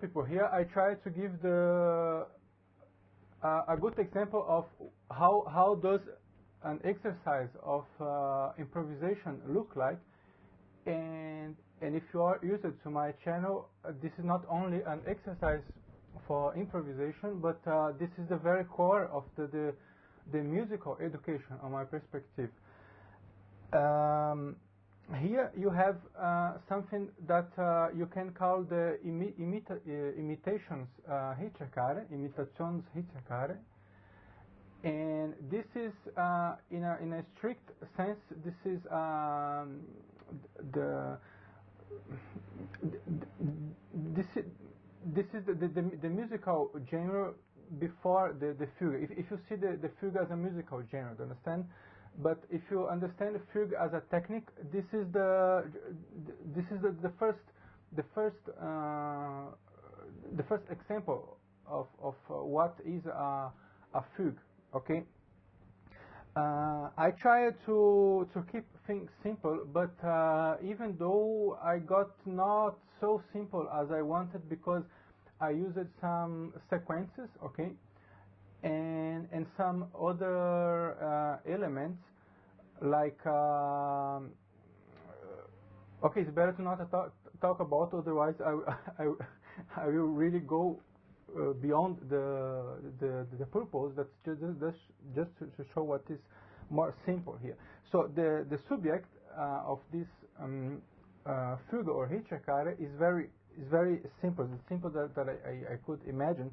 people, here I try to give the a good example of how does an exercise of improvisation look like, and if you are used to my channel, this is not only an exercise for improvisation, but this is the very core of the musical education, on my perspective. Here you have something that you can call the imitations ricercare, imitations ricercare, and this is in a strict sense, this is the musical genre before the fugue. If you see the fugue as a musical genre, do you understand? But if you understand the fugue as a technique, this is the first example of what is a fugue. Okay. I try to keep things simple, but even though I got not so simple as I wanted, because I used some sequences, okay, and some other elements, like okay, it's better to not talk about, otherwise I will really go beyond the purpose. That's just to show what is more simple here. So the subject of this fugue or ricercare is very simple. The simple that I could imagine.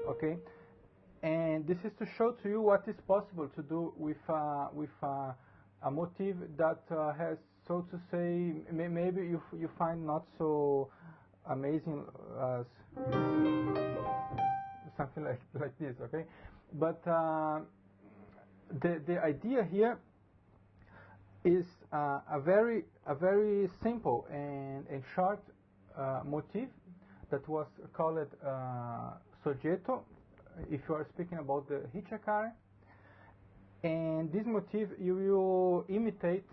Okay, and this is to show to you what is possible to do with a motif that has, so to say, maybe you find not so amazing as something like this. Okay, but the idea here is a very simple and short motif that was called soggetto, if you are speaking about the ricercare. And this motif you will imitate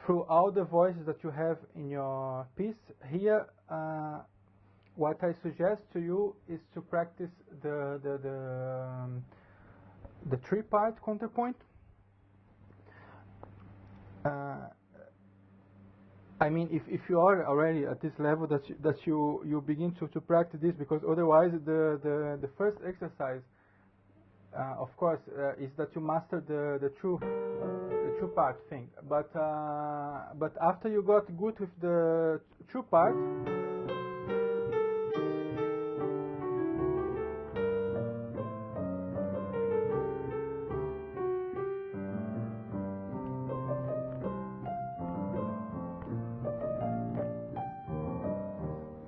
through all the voices that you have in your piece. Here, what I suggest to you is to practice the three-part counterpoint. I mean, if you are already at this level, that you begin to practice this, because otherwise the first exercise, of course, is that you master the true part thing. But after you got good with the true part,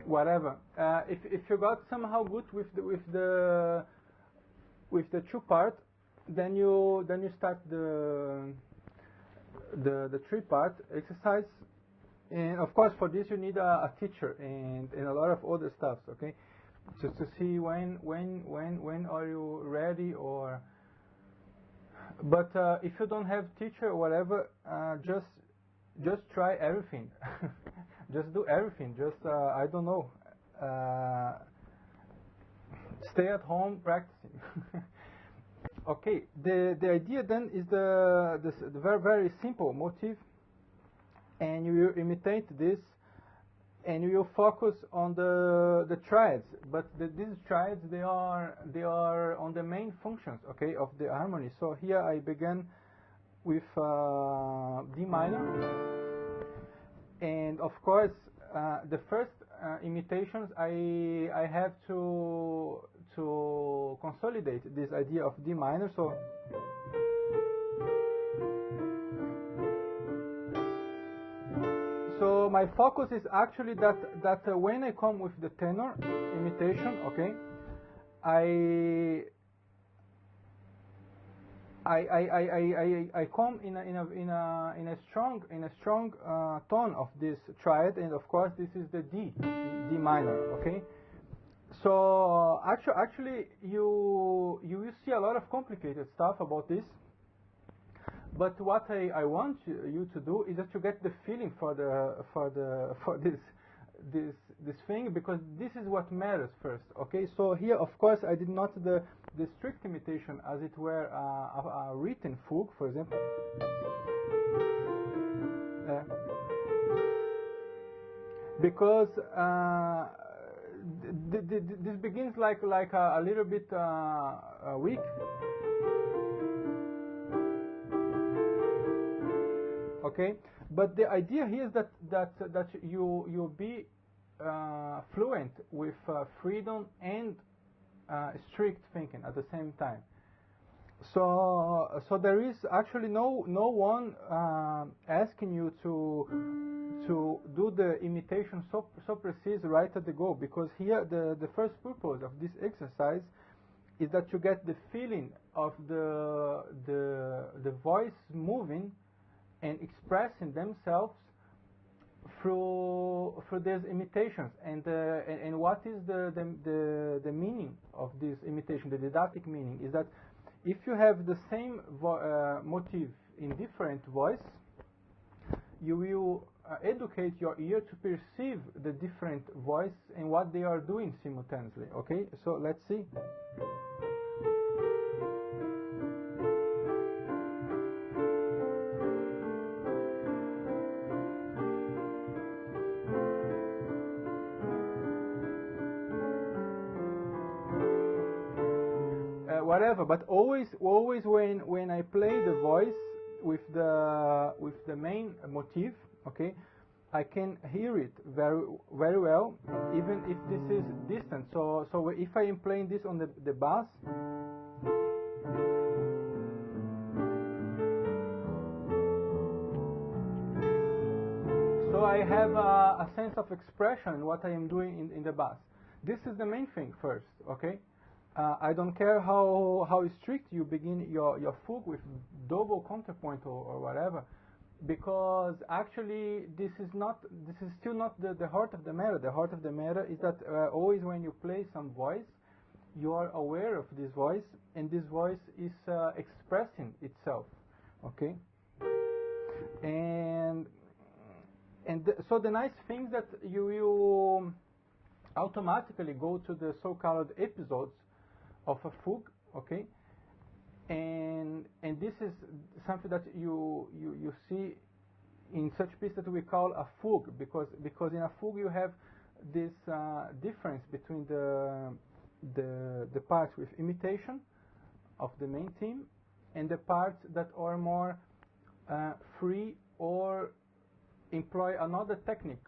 whatever. If you got somehow good with the true part, then you start the three part exercise, and of course for this you need a teacher and a lot of other stuff. Okay, just to see when are you ready, or. But if you don't have teacher or whatever, just try everything. Just do everything. Just I don't know. Stay at home practicing. Okay. The idea then is the very simple motif, and you will imitate this, and you will focus on the triads. But these triads, they are on the main functions, okay, of the harmony. So here I began with D minor. And of course, the first imitations, I have to consolidate this idea of D minor. So my focus is actually that when I come with the tenor imitation, okay, I come in a strong tone of this triad, and of course this is the D minor. Okay, so actually you will see a lot of complicated stuff about this, but what I want you to do is that you get the feeling for this this thing, because this is what matters first. Okay, so here of course I did not the strict imitation, as it were a written fugue, for example. Because this begins like a little bit weak. Okay, but the idea here is that you be fluent with freedom and strict thinking at the same time. So there is actually no one asking you to do the imitation so precise right at the go, because here the first purpose of this exercise is that you get the feeling of the voice moving and expressing themselves through these imitations, and what is the meaning of this imitation? The didactic meaning is that if you have the same motif in different voice, you will educate your ear to perceive the different voice and what they are doing simultaneously. Okay, so let's see. Whatever, but always when I play the voice with the main motif, okay, I can hear it very well, even if this is distant. So if I am playing this on the bass, so I have a sense of expression in what I am doing in the bass. This is the main thing first, okay. I don't care how strict you begin your fugue with double counterpoint or whatever, because actually this is still not the heart of the matter. The heart of the matter is that always when you play some voice, you are aware of this voice, and this voice is expressing itself, okay. So the nice thing is that you will automatically go to the so-called episodes of a fugue, okay, and this is something that you see in such pieces that we call a fugue, because in a fugue you have this difference between the parts with imitation of the main theme and the parts that are more free or employ another technique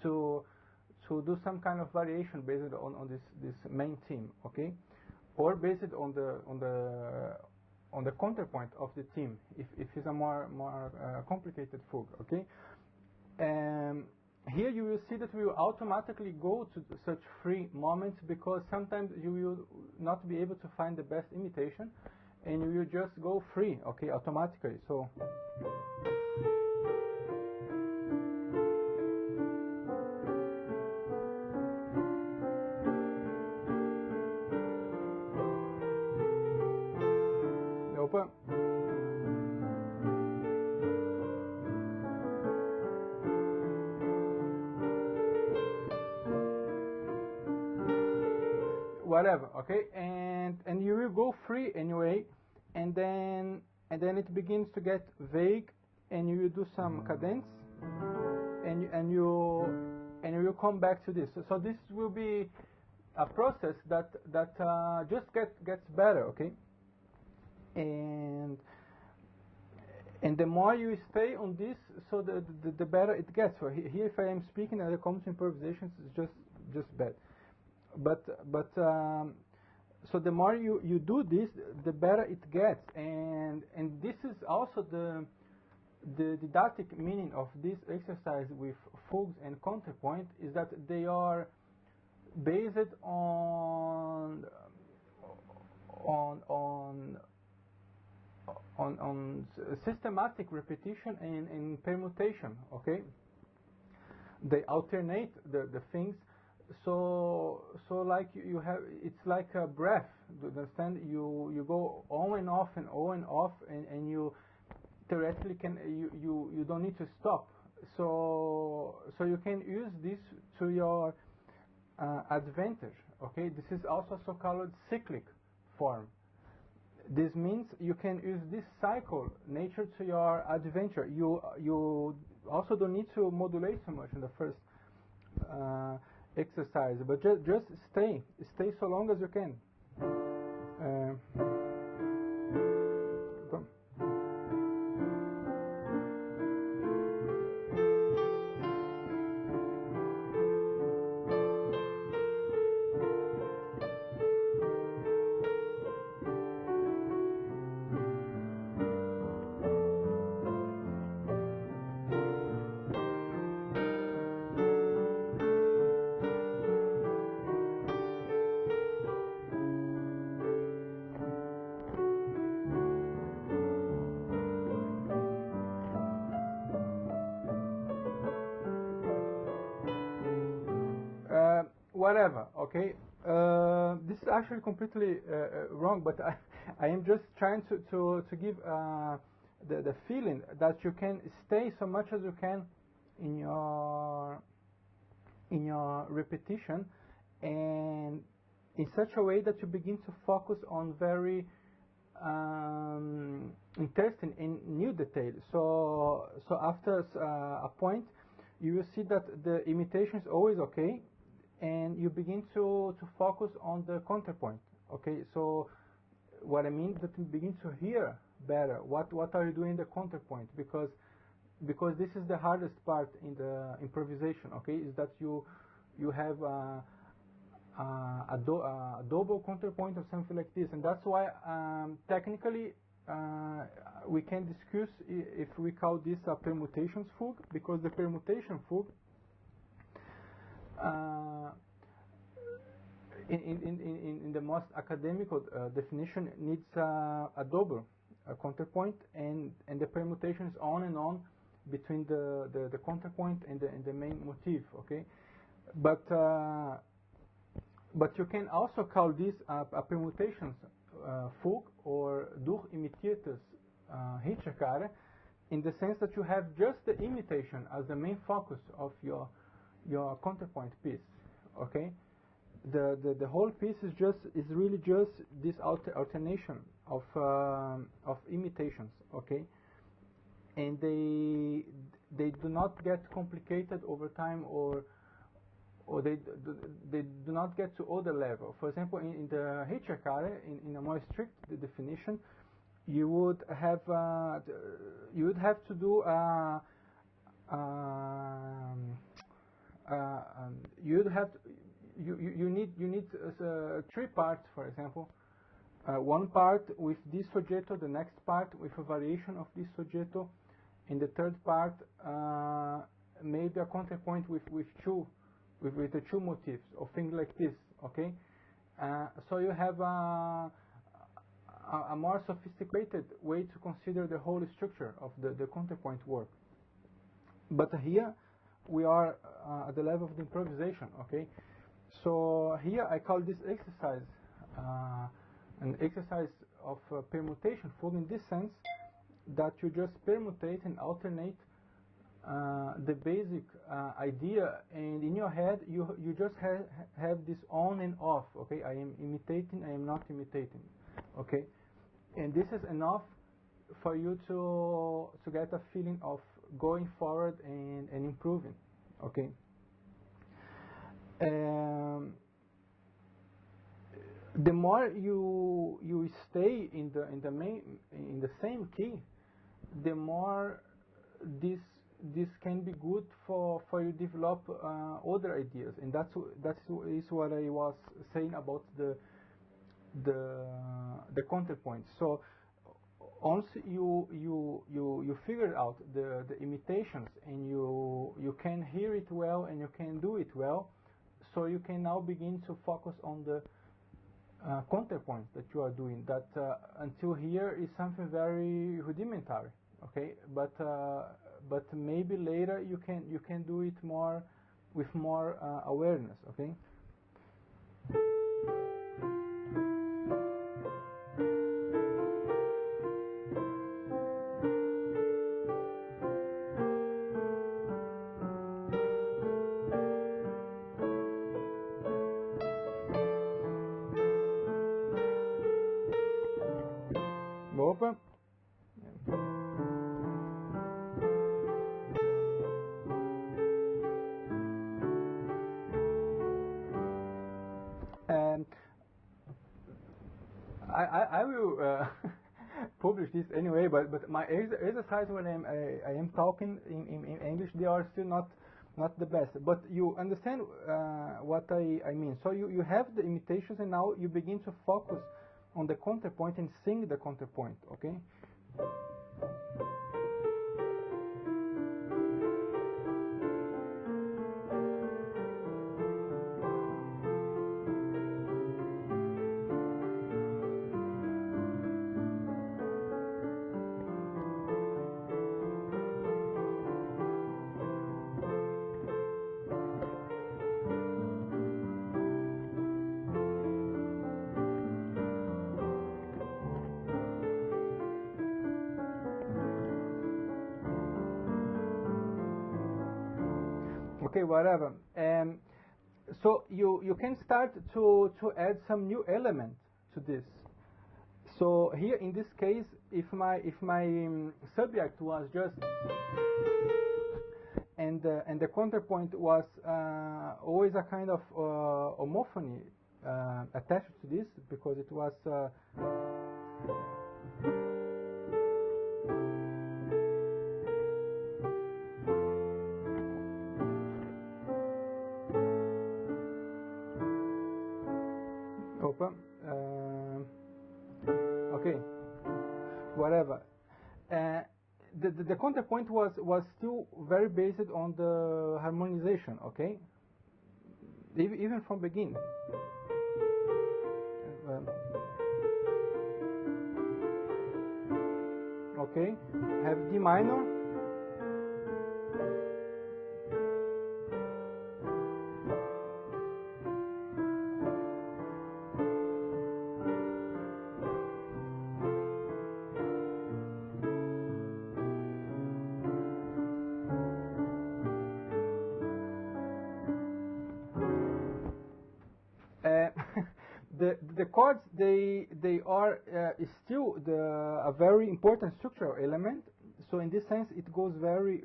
to do some kind of variation based on this main theme, okay, or based on the counterpoint of the theme, if it's a more complicated fugue, okay. Here you will see that we will automatically go to such free moments, because sometimes you will not be able to find the best imitation, and you will just go free, okay, automatically. So. Whatever, okay, and you will go free anyway, and then it begins to get vague, and you will do some cadence, and you will come back to this. So this will be a process that just gets better, okay, and the more you stay on this, so the better it gets. So here, if I am speaking and it comes to improvisations, it's just bad. But so the more you do this, the better it gets, and this is also the didactic meaning of this exercise with fugues and counterpoint, is that they are based on systematic repetition and permutation, okay. They alternate the things. So like you have, it's like a breath. Do you understand? You go on and off and on and off, and you theoretically you don't need to stop. so you can use this to your advantage. Okay, this is also so-called cyclic form. This means you can use this cycle nature to your adventure. You also don't need to modulate so much in the first exercise, but just stay so long as you can. Whatever, okay. This is actually completely wrong, but I am just trying to give the feeling that you can stay so much as you can in your repetition, and in such a way that you begin to focus on very interesting and new details. So after a point, you will see that the imitation is always okay, and you begin to focus on the counterpoint. Okay, so what I mean that you begin to hear better what are you doing in the counterpoint, because this is the hardest part in the improvisation. Okay, is that you have a double counterpoint or something like this, and that's why technically we can discuss if we call this a permutations fugue, because the permutation fugue in the most academic definition needs a double counterpoint, and the permutation is on and on between the counterpoint and the main motif. Okay, but you can also call this a permutations fugue or durchimittiertes Retraction, in the sense that you have just the imitation as the main focus of your counterpoint piece. Okay, the whole piece is really just this alternation of imitations. Okay, and they do not get complicated over time, or they do not get to other level. For example, in the Retraction, in a more strict definition, you would have to do you need three parts. For example, one part with this soggetto, the next part with a variation of this soggetto, and the third part maybe a counterpoint with the two motifs or things like this. Okay, so you have a more sophisticated way to consider the whole structure of the counterpoint work. But here we are at the level of the improvisation. Okay, so here I call this exercise an exercise of permutation fugue, in this sense that you just permutate and alternate the basic idea, and in your head you just have this on and off. Okay, I am imitating, I am not imitating. Okay, and this is enough for you to get a feeling of going forward and improving. Okay, the more you stay in the same key, the more this can be good for you develop other ideas, and that's what I was saying about the counterpoint. So once you figure out the imitations, and you can hear it well and you can do it well, so you can now begin to focus on the counterpoint that you are doing. That until here is something very rudimentary. Okay, but maybe later you can do it more with more awareness. Okay. I will publish this anyway, but my exercise when I am talking in English, they are still not the best. But you understand what I mean. So you have the imitations, and now you begin to focus on the counterpoint and sing the counterpoint, okay? Okay, whatever. So you can start to add some new element to this. So here in this case, if my subject was just and the counterpoint was always a kind of homophony attached to this, because it was open. Okay, whatever. The counterpoint was still very based on the harmonization. Okay, even from beginning. Okay, have D minor. The chords, they are still a very important structural element. So in this sense, it goes very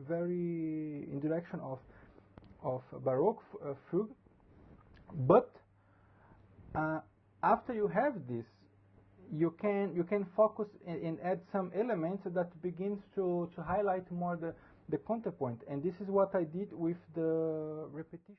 in direction of Baroque fugue. But after you have this, you can focus and add some elements that begins to highlight more the counterpoint. And this is what I did with the repetition.